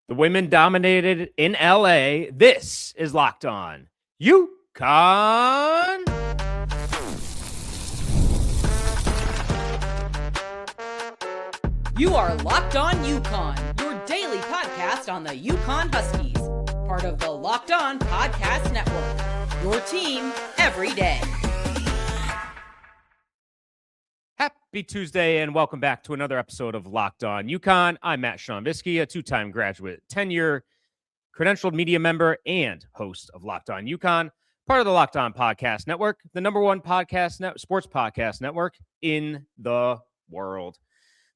The women dominated in LA. This is Locked On UConn. You are Locked On UConn, your daily podcast on the UConn Huskies, part of the Locked On Podcast Network, your team every day. Happy Tuesday and welcome back to another episode of Locked On UConn. I'm Matt Schonvisky, a two-time graduate, 10-year credentialed media member and host of Locked On UConn, part of the Locked On Podcast Network, the number one sports podcast network in the world.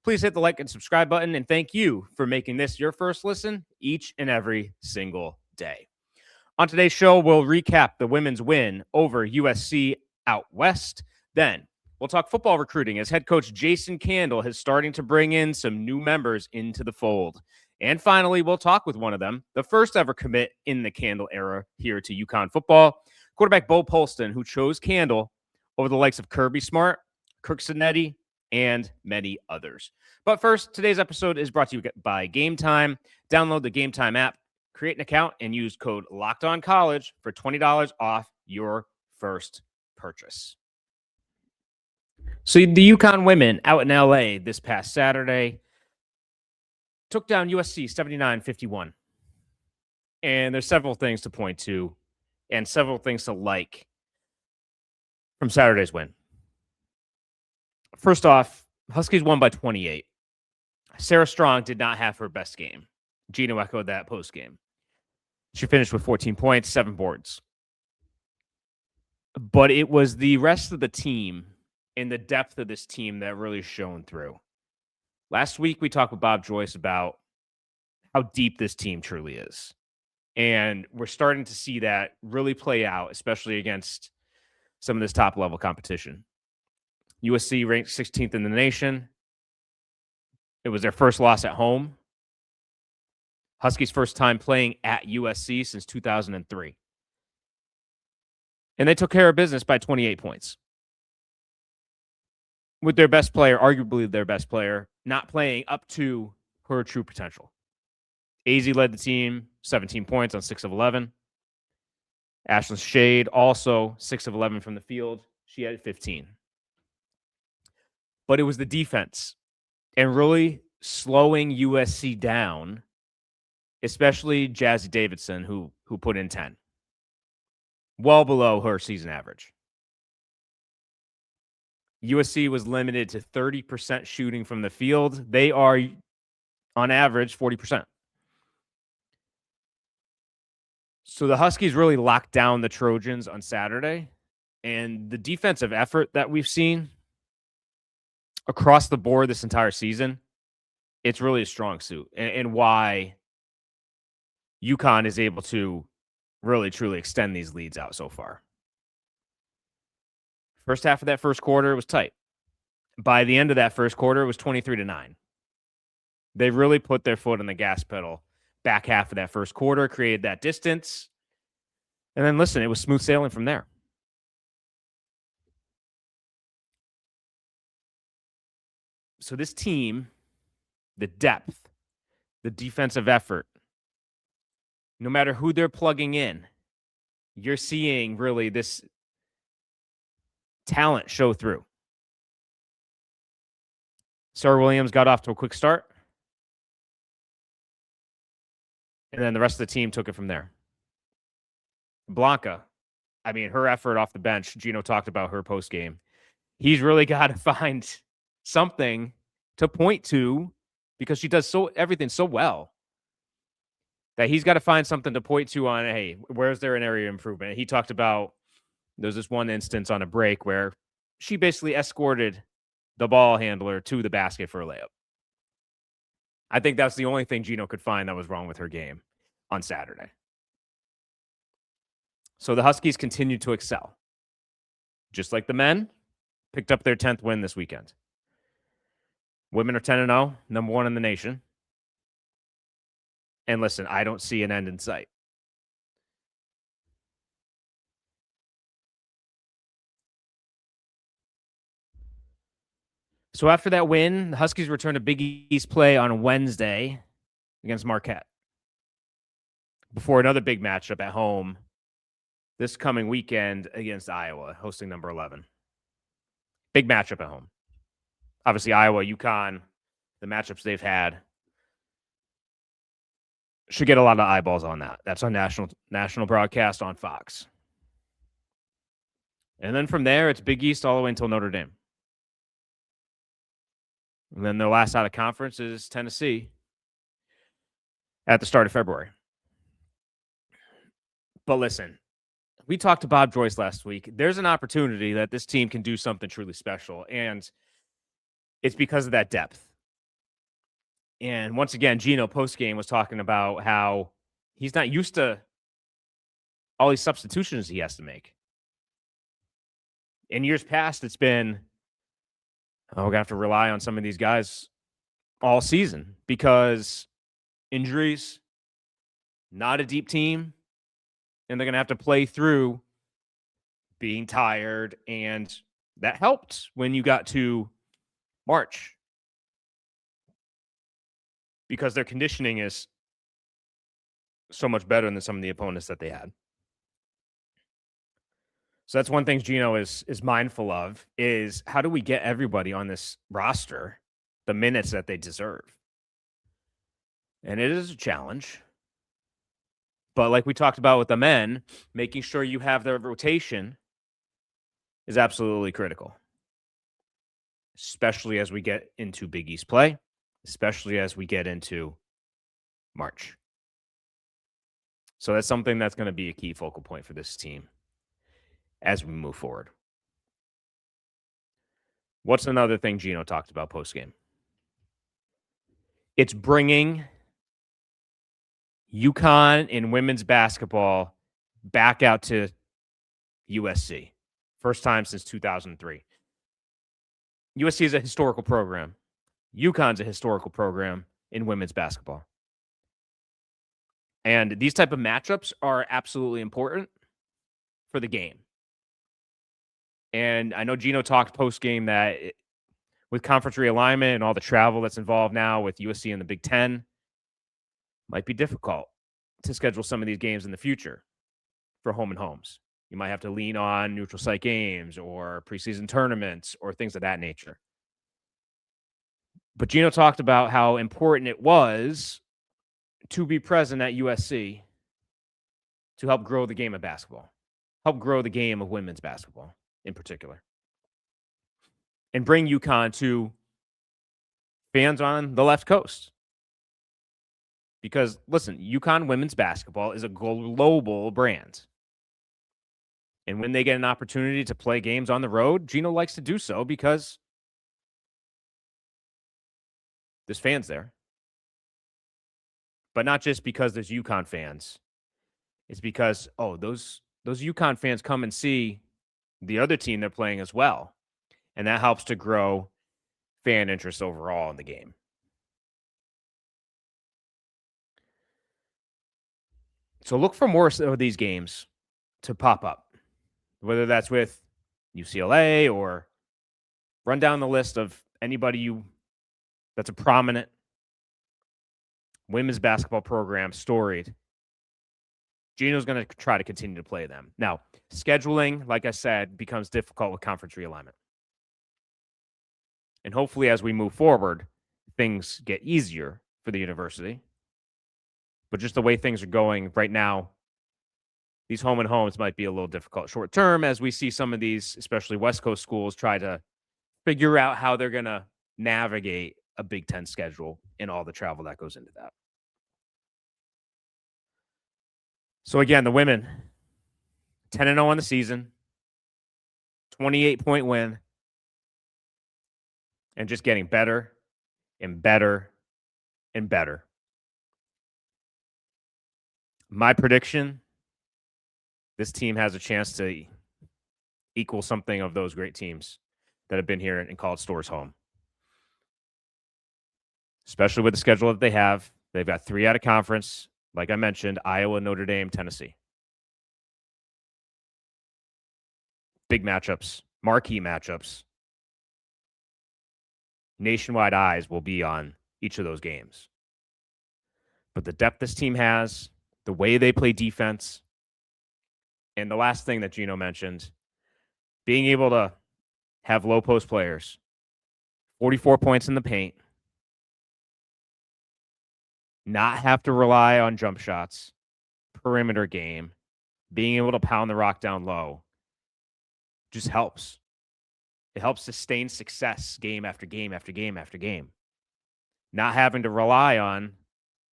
Please hit the like and subscribe button, and thank you for making this your first listen each and every single day. On today's show, we'll recap the women's win over USC out west. Then we'll talk football recruiting as head coach Jason Candle is starting to bring in some new members into the fold. And finally, we'll talk with one of them, the first ever commit in the Candle era here to UConn football, quarterback Bo Polston, who chose Candle over the likes of Kirby Smart, Kirk Cinetti, and many others. But first, today's episode is brought to you by Game Time. Download the Game Time app, create an account, and use code LOCKEDONCollege for $20 off your first purchase. So the UConn women out in LA this past Saturday took down USC 79-51. And there's several things to point to and several things to like from Saturday's win. First off, Huskies won by 28. Sarah Strong did not have her best game. Geno echoed that post-game. She finished with 14 points, 7 boards. But it was the rest of the team and the depth of this team that really shone through. Last week, we talked with Bob Joyce about how deep this team truly is. And we're starting to see that really play out, especially against some of this top-level competition. USC ranked 16th in the nation. It was their first loss at home. Huskies' first time playing at USC since 2003. And they took care of business by 28 points. With their best player, arguably their best player, not playing up to her true potential. AZ led the team, 17 points on 6 of 11. Ashlyn Shade also 6 of 11 from the field. She had 15. But it was the defense and really slowing USC down, especially Jazzy Davidson, who put in 10. Well below her season average. USC was limited to 30% shooting from the field. They are, on average, 40%. So the Huskies really locked down the Trojans on Saturday. And the defensive effort that we've seen across the board this entire season, it's really a strong suit. And why UConn is able to really, truly extend these leads out so far. First half of that first quarter was tight. By the end of that first quarter, it was 23-9. They really put their foot on the gas pedal back half of that first quarter, created that distance. And then, listen, it was smooth sailing from there. So this team, the depth, the defensive effort, no matter who they're plugging in, you're seeing really this talent show through. Sarah Williams got off to a quick start. And then the rest of the team took it from there. Blanca, I mean, her effort off the bench, Geno talked about her post game. He's really got to find something to point to because she does everything so well that he's got to find something to point to on, hey, where's there an area of improvement? He talked about there's this one instance on a break where she basically escorted the ball handler to the basket for a layup. I think that's the only thing Geno could find that was wrong with her game on Saturday. So the Huskies continued to excel. Just like the men, picked up their 10th win this weekend. Women are 10-0, number 1 in the nation. And listen, I don't see an end in sight. So after that win, the Huskies returned to Big East play on Wednesday against Marquette. before another big matchup at home this coming weekend against Iowa, hosting number 11. Big matchup at home. Obviously, Iowa, UConn, the matchups they've had should get a lot of eyeballs on that. That's on national broadcast on Fox. And then from there, it's Big East all the way until Notre Dame. And then their last out of conference is Tennessee at the start of February. But listen, we talked to Bob Joyce last week. There's an opportunity that this team can do something truly special, and it's because of that depth. And once again, Geno postgame was talking about how he's not used to all these substitutions he has to make. In years past, it's been, we're going to have to rely on some of these guys all season because injuries, not a deep team, and they're going to have to play through being tired. And that helped when you got to March because their conditioning is so much better than some of the opponents that they had. So that's one thing Geno is mindful of is how do we get everybody on this roster the minutes that they deserve? And it is a challenge. But like we talked about with the men, making sure you have their rotation is absolutely critical, especially as we get into Big East play, especially as we get into March. So that's something that's going to be a key focal point for this team as we move forward. What's another thing Geno talked about post-game? It's bringing UConn in women's basketball back out to USC. First time since 2003. USC is a historical program. UConn's a historical program in women's basketball. And these type of matchups are absolutely important for the game. And I know Geno talked post-game that with conference realignment and all the travel that's involved now with USC and the Big Ten, might be difficult to schedule some of these games in the future for home and homes. You might have to lean on neutral site games or preseason tournaments or things of that nature. But Geno talked about how important it was to be present at USC to help grow the game of basketball, help grow the game of women's basketball in particular, and bring UConn to fans on the left coast. Because, listen, UConn women's basketball is a global brand. And when they get an opportunity to play games on the road, Geno likes to do so because there's fans there. But not just because there's UConn fans. It's because, those UConn fans come and see the other team they're playing as well. And that helps to grow fan interest overall in the game. So look for more of these games to pop up, whether that's with UCLA or run down the list of anybody that's a prominent women's basketball program, storied. Geno's going to try to continue to play them. Now, scheduling, like I said, becomes difficult with conference realignment. And hopefully as we move forward, things get easier for the university. But just the way things are going right now, these home and homes might be a little difficult short term as we see some of these, especially West Coast schools, try to figure out how they're going to navigate a Big Ten schedule and all the travel that goes into that. So again, the women, 10-0 on the season, 28-point win, and just getting better and better and better. My prediction, this team has a chance to equal something of those great teams that have been here and called Storrs home. Especially with the schedule that they have. They've got 3 out of conference. Like I mentioned, Iowa, Notre Dame, Tennessee. Big matchups, marquee matchups. Nationwide eyes will be on each of those games. But the depth this team has, the way they play defense. And the last thing that Geno mentioned, being able to have low post players, 44 points in the paint, not have to rely on jump shots, perimeter game, being able to pound the rock down low just helps. It helps sustain success game after game after game after game. Not having to rely on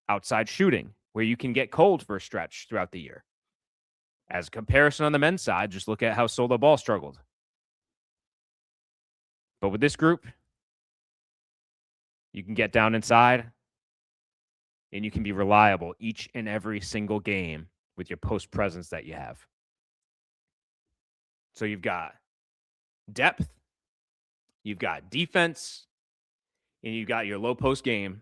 outside shooting where you can get cold for a stretch throughout the year. As a comparison on the men's side, just look at how Solo Ball struggled. But with this group, you can get down inside and you can be reliable each and every single game with your post presence that you have. So you've got depth, you've got defense, and you've got your low post game,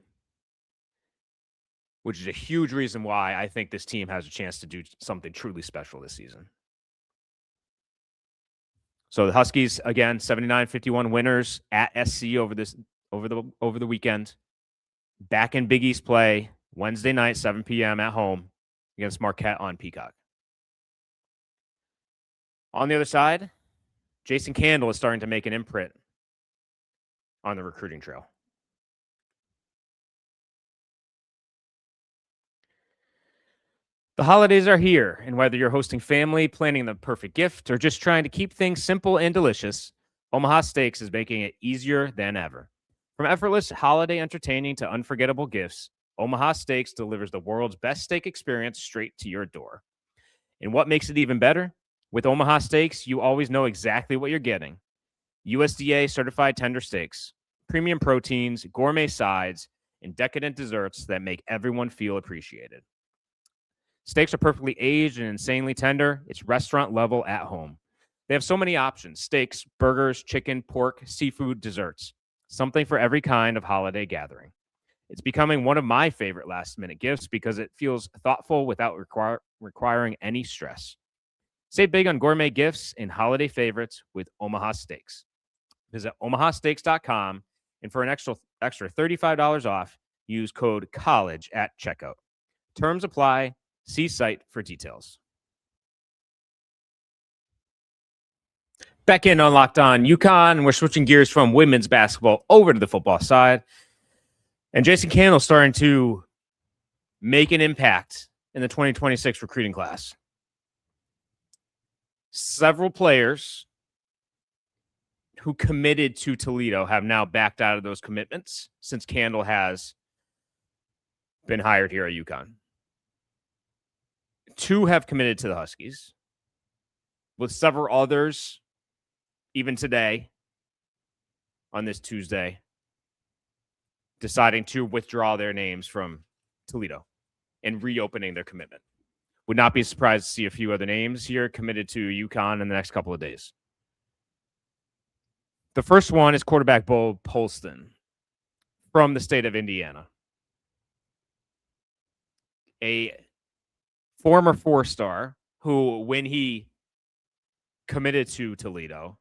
which is a huge reason why I think this team has a chance to do something truly special this season. So the Huskies, again, 79-51 winners at SC over the weekend. Back in Big East play Wednesday night, 7 p.m. at home against Marquette on Peacock. On the other side, Jason Candle is starting to make an imprint on the recruiting trail. The holidays are here, and whether you're hosting family, planning the perfect gift, or just trying to keep things simple and delicious, Omaha Steaks is making it easier than ever. From effortless holiday entertaining to unforgettable gifts, Omaha Steaks delivers the world's best steak experience straight to your door. And what makes it even better? With Omaha Steaks, you always know exactly what you're getting. USDA certified tender steaks, premium proteins, gourmet sides, and decadent desserts that make everyone feel appreciated. Steaks are perfectly aged and insanely tender. It's restaurant level at home. They have so many options: steaks, burgers, chicken, pork, seafood, desserts. Something for every kind of holiday gathering. It's becoming one of my favorite last-minute gifts because it feels thoughtful without requiring any stress. Save big on gourmet gifts and holiday favorites with Omaha Steaks. Visit omahasteaks.com, and for an extra $35 off, use code COLLEGE at checkout. Terms apply. See site for details. Back in on Locked On UConn, we're switching gears from women's basketball over to the football side. And Jason Candle starting to make an impact in the 2026 recruiting class. Several players who committed to Toledo have now backed out of those commitments since Candle has been hired here at UConn. 2 have committed to the Huskies, with several others, even today, on this Tuesday, deciding to withdraw their names from Toledo and reopening their commitment. Would not be surprised to see a few other names here committed to UConn in the next couple of days. The first one is quarterback Bo Polston from the state of Indiana. A former 4-star who, when he committed to Toledo,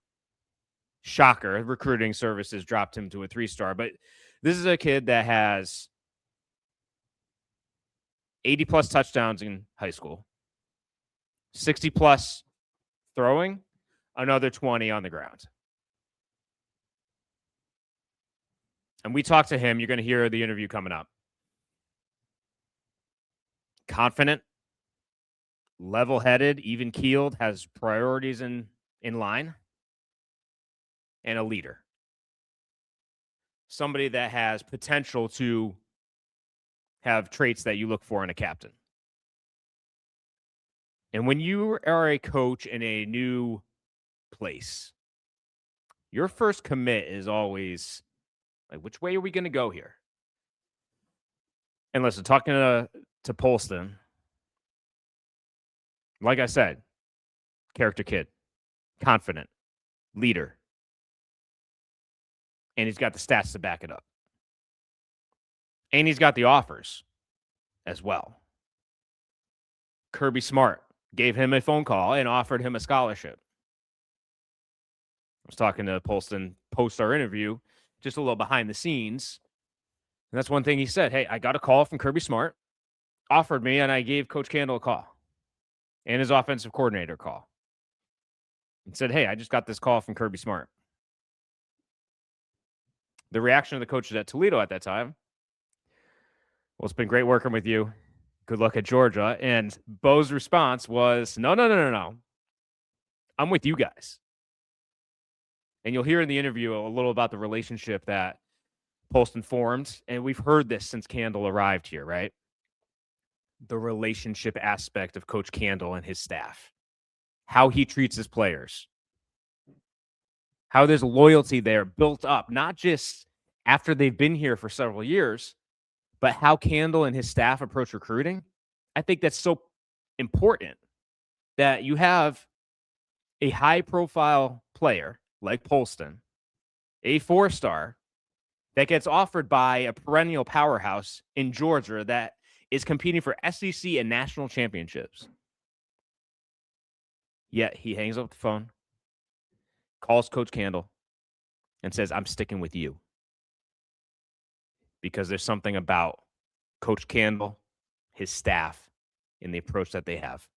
shocker, recruiting services dropped him to a 3-star. But this is a kid that has 80-plus touchdowns in high school, 60-plus throwing, another 20 on the ground. And we talked to him. You're going to hear the interview coming up. Confident, level-headed, even-keeled, has priorities in line, and a leader. Somebody that has potential to have traits that you look for in a captain. And when you are a coach in a new place, your first commit is always like, which way are we going to go here? And listen, talking to Polston, like I said, character kid, confident, leader. And he's got the stats to back it up. And he's got the offers as well. Kirby Smart gave him a phone call and offered him a scholarship. I was talking to Polston post our interview, just a little behind the scenes. And that's one thing he said. Hey, I got a call from Kirby Smart. offered me, and I gave Coach Candle a call and his offensive coordinator a call and said, hey, I just got this call from Kirby Smart. The reaction of the coaches at Toledo at that time, well, it's been great working with you. Good luck at Georgia. And Bo's response was, no. I'm with you guys. And you'll hear in the interview a little about the relationship that Polston formed. And we've heard this since Candle arrived here, right? The relationship aspect of Coach Candle and his staff, how he treats his players, how there's loyalty there built up, not just after they've been here for several years, but how Candle and his staff approach recruiting. I think that's so important that you have a high-profile player like Polston, a 4-star, that gets offered by a perennial powerhouse in Georgia that is competing for SEC and national championships. Yet he hangs up the phone, calls Coach Candle, and says, I'm sticking with you. Because there's something about Coach Candle, his staff, and the approach that they have.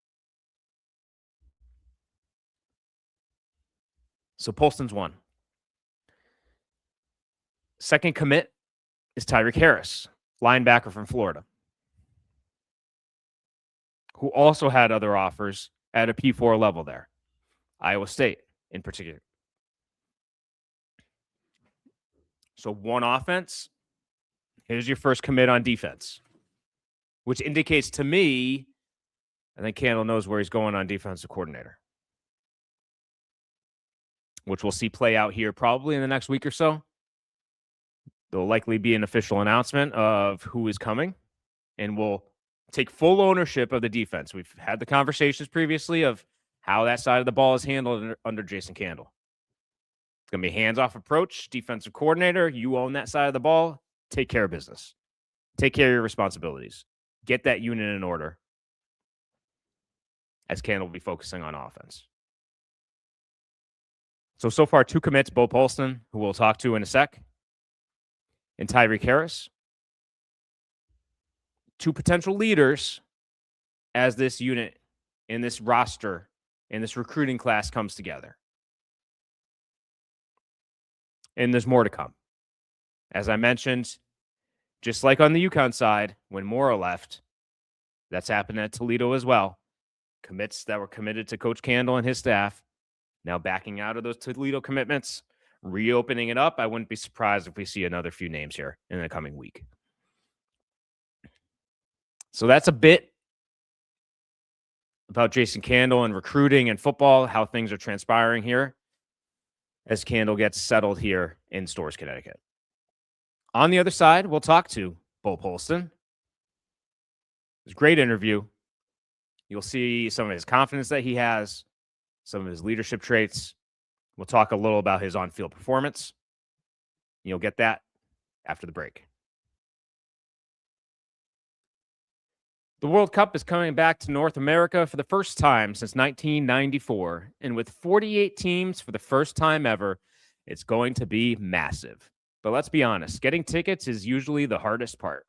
So Polston's one. Second commit is Tyreek Harris, linebacker from Florida, who also had other offers at a P4 level there, Iowa State in particular. So one offense, here's your first commit on defense, which indicates to me, I think Candle knows where he's going on defensive coordinator, which we'll see play out here probably in the next week or so. There'll likely be an official announcement of who is coming, and we'll take full ownership of the defense. We've had the conversations previously of how that side of the ball is handled under Jason Candle. It's going to be a hands-off approach. Defensive coordinator, you own that side of the ball. Take care of business. Take care of your responsibilities. Get that unit in order, as Candle will be focusing on offense. So far, 2 commits, Bo Polston, who we'll talk to in a sec, and Tyreek Harris. 2 potential leaders as this unit and this roster and this recruiting class comes together. And there's more to come. As I mentioned, just like on the UConn side, when Mora left, that's happened at Toledo as well. Commits that were committed to Coach Candle and his staff, now backing out of those Toledo commitments, reopening it up. I wouldn't be surprised if we see another few names here in the coming week. So that's a bit about Jason Candle and recruiting and football, how things are transpiring here as Candle gets settled here in Storrs, Connecticut. On the other side, we'll talk to Bo Polston. It was a great interview. You'll see some of his confidence that he has, some of his leadership traits. We'll talk a little about his on-field performance. You'll get that after the break. The World Cup is coming back to North America for the first time since 1994. And with 48 teams for the first time ever, it's going to be massive. But let's be honest, getting tickets is usually the hardest part.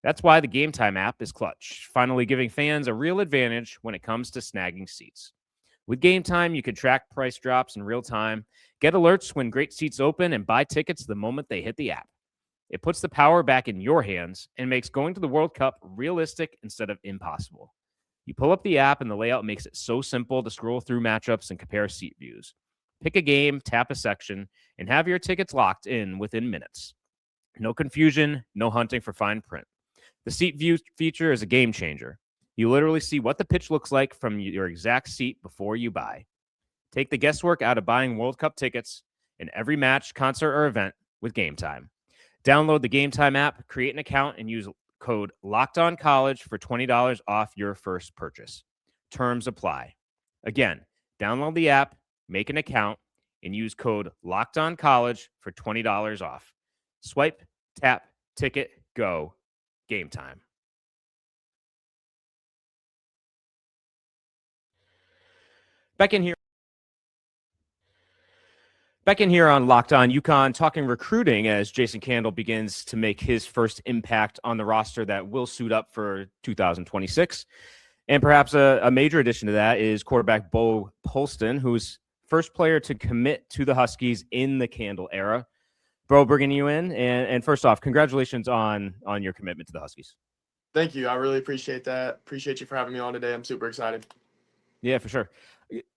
That's why the Game Time app is clutch, finally giving fans a real advantage when it comes to snagging seats. With Game Time, you can track price drops in real time, get alerts when great seats open, and buy tickets the moment they hit the app. It puts the power back in your hands and makes going to the World Cup realistic instead of impossible. You pull up the app and the layout makes it so simple to scroll through matchups and compare seat views. Pick a game, tap a section, and have your tickets locked in within minutes. No confusion, no hunting for fine print. The seat view feature is a game changer. You literally see what the pitch looks like from your exact seat before you buy. Take the guesswork out of buying World Cup tickets in every match, concert, or event with Game Time. Download the Game Time app, create an account, and use code LOCKEDONCOLLEGE for $20 off your first purchase. Terms apply. Again, download the app, make an account, and use code LOCKEDONCOLLEGE for $20 off. Swipe, tap, ticket, go. Game Time. Back in here. Back in here on Locked On UConn, talking recruiting as Jason Candle begins to make his first impact on the roster that will suit up for 2026. And perhaps a major addition to that is quarterback Bo Polston, who's first player to commit to the Huskies in the Candle era. Bro, bringing you in. And first off, congratulations on your commitment to the Huskies. Thank you. I really appreciate that. Appreciate you for having me on today. I'm super excited. Yeah, for sure.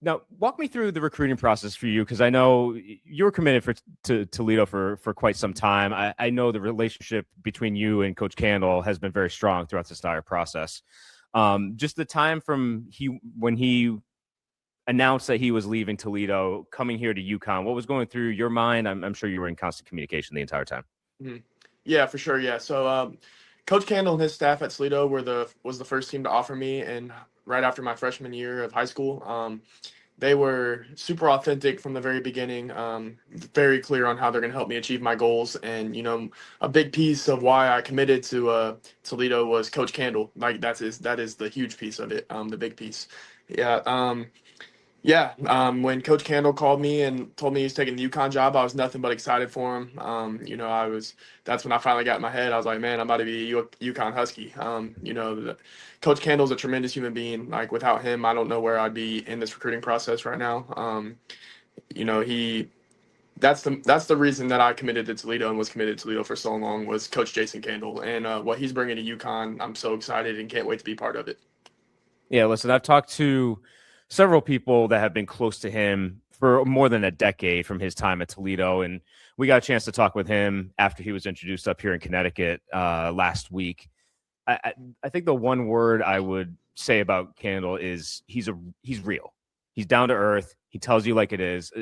Now, walk me through the recruiting process for you, because I know you were committed to Toledo for quite some time. I know the relationship between you and Coach Candle has been very strong throughout this entire process. Just the time from when he announced that he was leaving Toledo, coming here to UConn, what was going through your mind? I'm sure you were in constant communication the entire time. Mm-hmm. Yeah, for sure. Yeah. So Coach Candle and his staff at Toledo was the first team to offer me, and right after my freshman year of high school. They were super authentic from the very beginning, very clear on how they're going to help me achieve my goals. And, a big piece of why I committed to Toledo was Coach Candle. Like that is the huge piece of it, the big piece. Yeah. When Coach Candle called me and told me he's taking the UConn job, I was nothing but excited for him. That's when I finally got in my head. I was like, man, I'm about to be a UConn Husky. Coach Candle's a tremendous human being. Like without him, I don't know where I'd be in this recruiting process right now. That's the reason that I committed to Toledo and was committed to Toledo for so long was Coach Jason Candle, and what he's bringing to UConn. I'm so excited and can't wait to be part of it. Yeah, listen, I've talked to several people that have been close to him for more than a decade from his time at Toledo, and we got a chance to talk with him after he was introduced up here in Connecticut last week. I think the one word I would say about Candle is he's real. He's down to earth. He tells you like it is.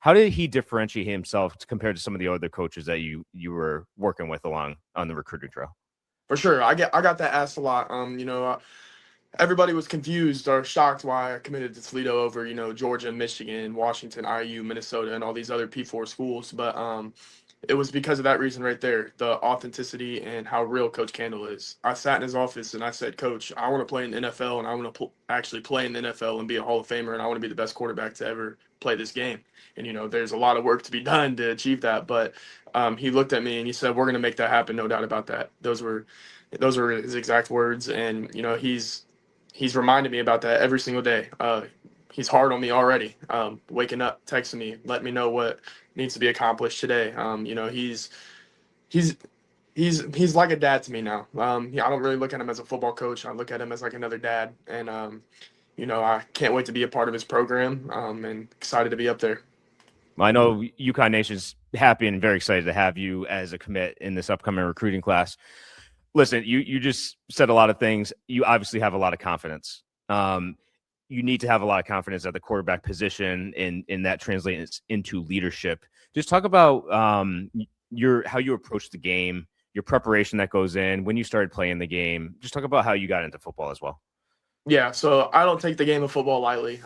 How did he differentiate himself compared to some of the other coaches that you were working with along on the recruiting trail? For sure, I got that asked a lot. Everybody was confused or shocked why I committed to Toledo over, Georgia, Michigan, Washington, IU, Minnesota, and all these other P4 schools. But it was because of that reason right there, the authenticity and how real Coach Candle is. I sat in his office and I said, Coach, I want to play in the NFL, and I want to actually play in the NFL and be a Hall of Famer, and I want to be the best quarterback to ever play this game. And, there's a lot of work to be done to achieve that. But he looked at me and he said, we're going to make that happen, no doubt about that. Those were his exact words. And, he's reminded me about that every single day. He's hard on me already, waking up, texting me, letting me know what needs to be accomplished today. He's like a dad to me now. I don't really look at him as a football coach. I look at him as like another dad. And, I can't wait to be a part of his program, and excited to be up there. I know UConn Nation's happy and very excited to have you as a commit in this upcoming recruiting class. Listen, you just said a lot of things. You obviously have a lot of confidence. You need to have a lot of confidence at the quarterback position, and that translates into leadership. Just talk about how you approach the game, your preparation that goes in, when you started playing the game. Just talk about how you got into football as well. Yeah, so I don't take the game of football lightly.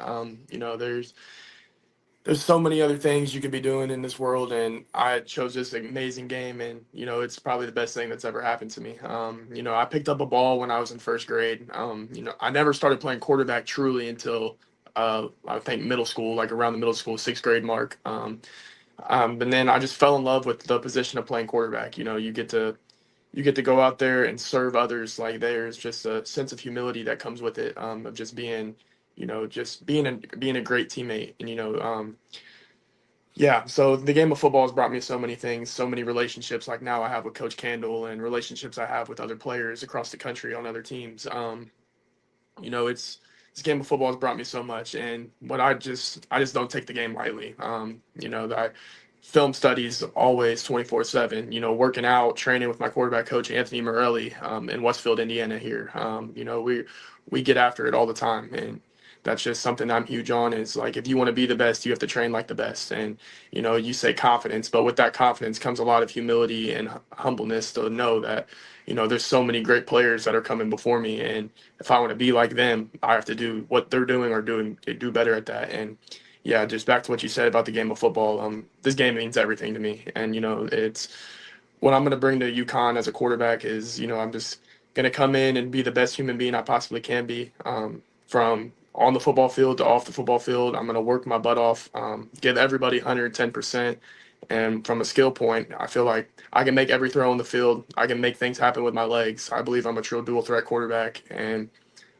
There's so many other things you could be doing in this world, and I chose this amazing game, and it's probably the best thing that's ever happened to me. I picked up a ball when I was in first grade. I never started playing quarterback truly until I think middle school, like around the middle school 6th grade mark. But then I just fell in love with the position of playing quarterback. You get to go out there and serve others. Like there's just a sense of humility that comes with it, of just being being a great teammate. And, so the game of football has brought me so many things, so many relationships. Like now I have with Coach Candle and relationships I have with other players across the country on other teams. This game of football has brought me so much, and I just don't take the game lightly. I film studies always 24/7, working out, training with my quarterback coach, Anthony Morelli, in Westfield, Indiana here. We get after it all the time, and that's just something I'm huge on. Is like, if you want to be the best, you have to train like the best. And, you say confidence, but with that confidence comes a lot of humility and humbleness to know that, there's so many great players that are coming before me. And if I want to be like them, I have to do what they're doing or do better at that. And yeah, just back to what you said about the game of football. This game means everything to me. And, it's what I'm going to bring to UConn as a quarterback is, I'm just going to come in and be the best human being I possibly can be. From on the football field to off the football field. I'm going to work my butt off, give everybody 110%. And from a skill point, I feel like I can make every throw on the field. I can make things happen with my legs. I believe I'm a true dual threat quarterback, and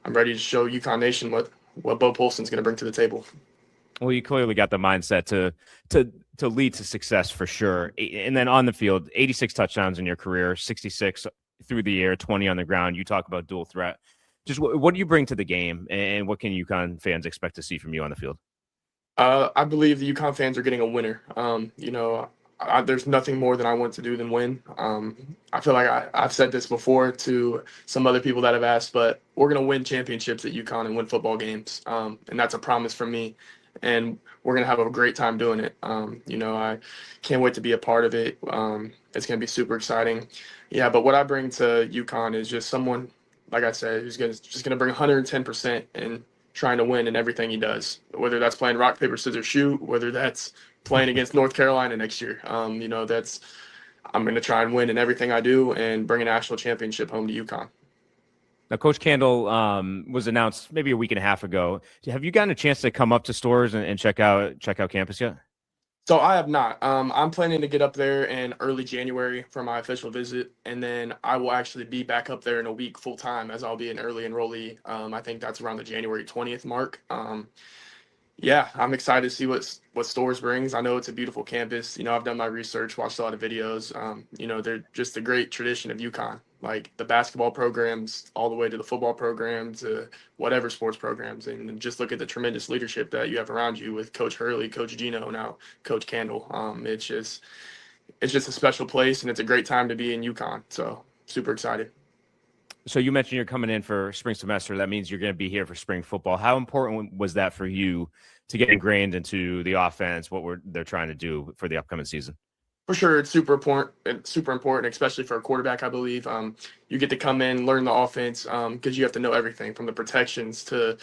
I'm ready to show UConn Nation what Bo Polson's going to bring to the table. Well, you clearly got the mindset to lead to success for sure. And then on the field, 86 touchdowns in your career, 66 through the air, 20 on the ground. You talk about dual threat. Just what do you bring to the game, and what can UConn fans expect to see from you on the field? I believe the UConn fans are getting a winner. There's nothing more that I want to do than win. I feel like I've said this before to some other people that have asked, but we're going to win championships at UConn and win football games. And that's a promise from me. And we're going to have a great time doing it. I can't wait to be a part of it. It's going to be super exciting. Yeah, but what I bring to UConn is just someone, like I said, who's just going to bring 110% and trying to win in everything he does, whether that's playing rock, paper, scissors, shoot, whether that's playing against North Carolina next year. I'm going to try and win in everything I do and bring a national championship home to UConn. Now, Coach Candle was announced maybe a week and a half ago. Have you gotten a chance to come up to Storrs and check out campus yet? So I have not. I'm planning to get up there in early January for my official visit, and then I will actually be back up there in a week full time, as I'll be an early enrollee. I think that's around the January 20th mark. Yeah, I'm excited to see what Storrs brings. I know it's a beautiful campus. I've done my research, watched a lot of videos. They're just a great tradition of UConn, like the basketball programs all the way to the football programs, to whatever sports programs. And just look at the tremendous leadership that you have around you with Coach Hurley, Coach Geno, now Coach Candle. It's just a special place, and it's a great time to be in UConn. So super excited. So you mentioned you're coming in for spring semester. That means you're going to be here for spring football. How important was that for you to get ingrained into the offense, what they're trying to do for the upcoming season? For sure, it's super important, especially for a quarterback, I believe. You get to come in, learn the offense, because you have to know everything from the protections to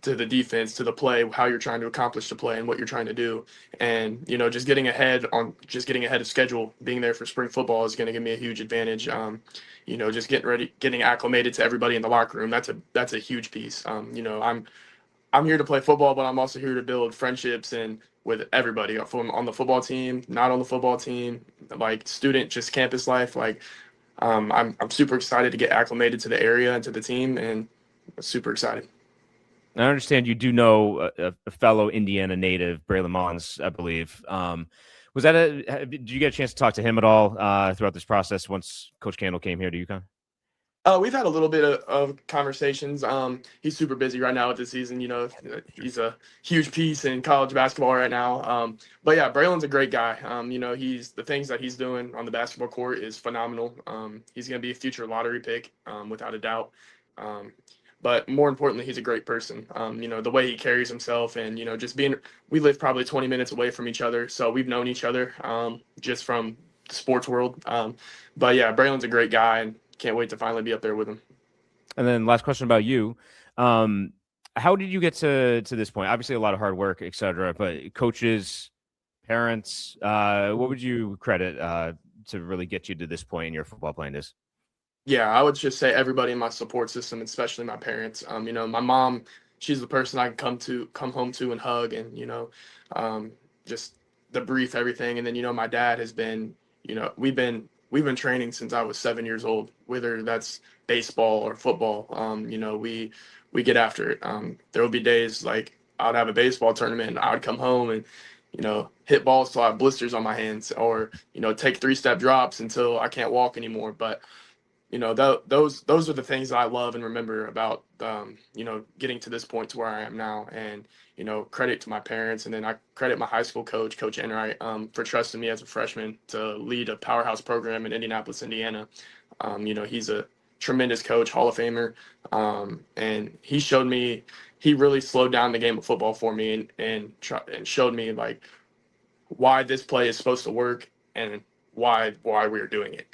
the defense, to the play, how you're trying to accomplish the play and what you're trying to do. And, just getting ahead of schedule, being there for spring football is going to give me a huge advantage. Just getting ready, getting acclimated to everybody in the locker room. That's a huge piece. I'm here to play football, but I'm also here to build friendships and with everybody on the football team, not on the football team, like student, just campus life. Like, I'm super excited to get acclimated to the area and to the team, and super excited. I understand you do know a fellow Indiana native, Braylon Mullins, I believe. Did you get a chance to talk to him at all throughout this process once Coach Candle came here to UConn? We've had a little bit of conversations. He's super busy right now with the season. He's a huge piece in college basketball right now. But yeah, Braylon's a great guy. The things that he's doing on the basketball court is phenomenal. He's going to be a future lottery pick, without a doubt. But more importantly, he's a great person. The way he carries himself, and we live probably 20 minutes away from each other, so we've known each other just from the sports world. But yeah, Braylon's a great guy, and can't wait to finally be up there with him. And then last question about you. How did you get to this point? Obviously a lot of hard work, et cetera, but coaches, parents, what would you credit to really get you to this point in your football playing days? Yeah, I would just say everybody in my support system, especially my parents. My mom, she's the person I can come home to and hug, and just debrief everything. And then my dad has been, we've been training since I was 7 years old, whether that's baseball or football. We get after it. There will be days like I'd have a baseball tournament and I would come home and hit balls till I have blisters on my hands, or take 3-step drops until I can't walk anymore. But those are the things that I love and remember about getting to this point to where I am now. And credit to my parents, and then I credit my high school coach, Coach Enright, for trusting me as a freshman to lead a powerhouse program in Indianapolis, Indiana. He's a tremendous coach, Hall of Famer, and he really slowed down the game of football for me, and showed me like why this play is supposed to work and why we're doing it.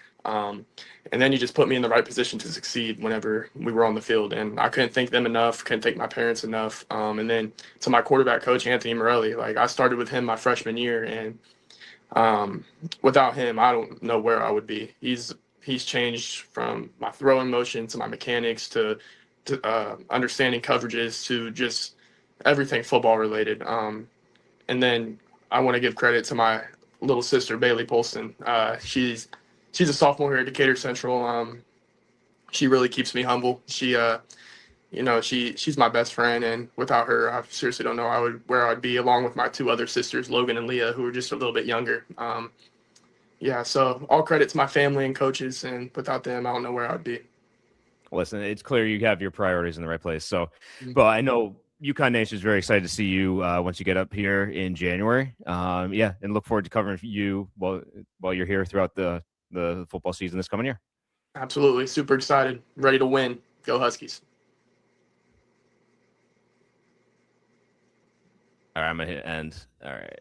And then he just put me in the right position to succeed whenever we were on the field. And I couldn't thank them enough, couldn't thank my parents enough. And then to my quarterback coach, Anthony Morelli, like I started with him my freshman year, and without him, I don't know where I would be. He's changed from my throwing motion to my mechanics to understanding coverages to just everything football related. And then I want to give credit to my little sister, Bailey Polson. She's a sophomore here at Decatur Central. She really keeps me humble. She's my best friend, and without her, I seriously don't know where I'd be, along with my two other sisters, Logan and Leah, who are just a little bit younger. So all credit to my family and coaches, and without them, I don't know where I'd be. Listen, it's clear you have your priorities in the right place. So, but I know UConn Nation is very excited to see you once you get up here in January. And look forward to covering you while you're here throughout the football season this coming year. Absolutely. Super excited. Ready to win. Go Huskies. All right, I'm going to hit end. All right.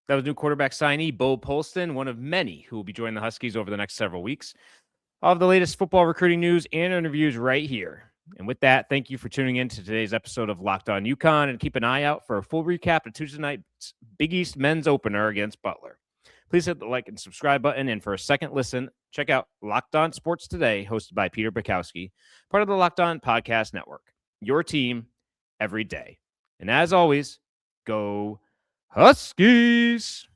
That was new quarterback signee, Bo Polston, one of many who will be joining the Huskies over the next several weeks. All of the latest football recruiting news and interviews right here. And with that, thank you for tuning in to today's episode of Locked On UConn, and keep an eye out for a full recap of Tuesday night's Big East men's opener against Butler. Please hit the like and subscribe button, and for a second listen, check out Locked On Sports Today, hosted by Peter Bukowski, part of the Locked On Podcast Network. Your team every day. And as always, go Huskies!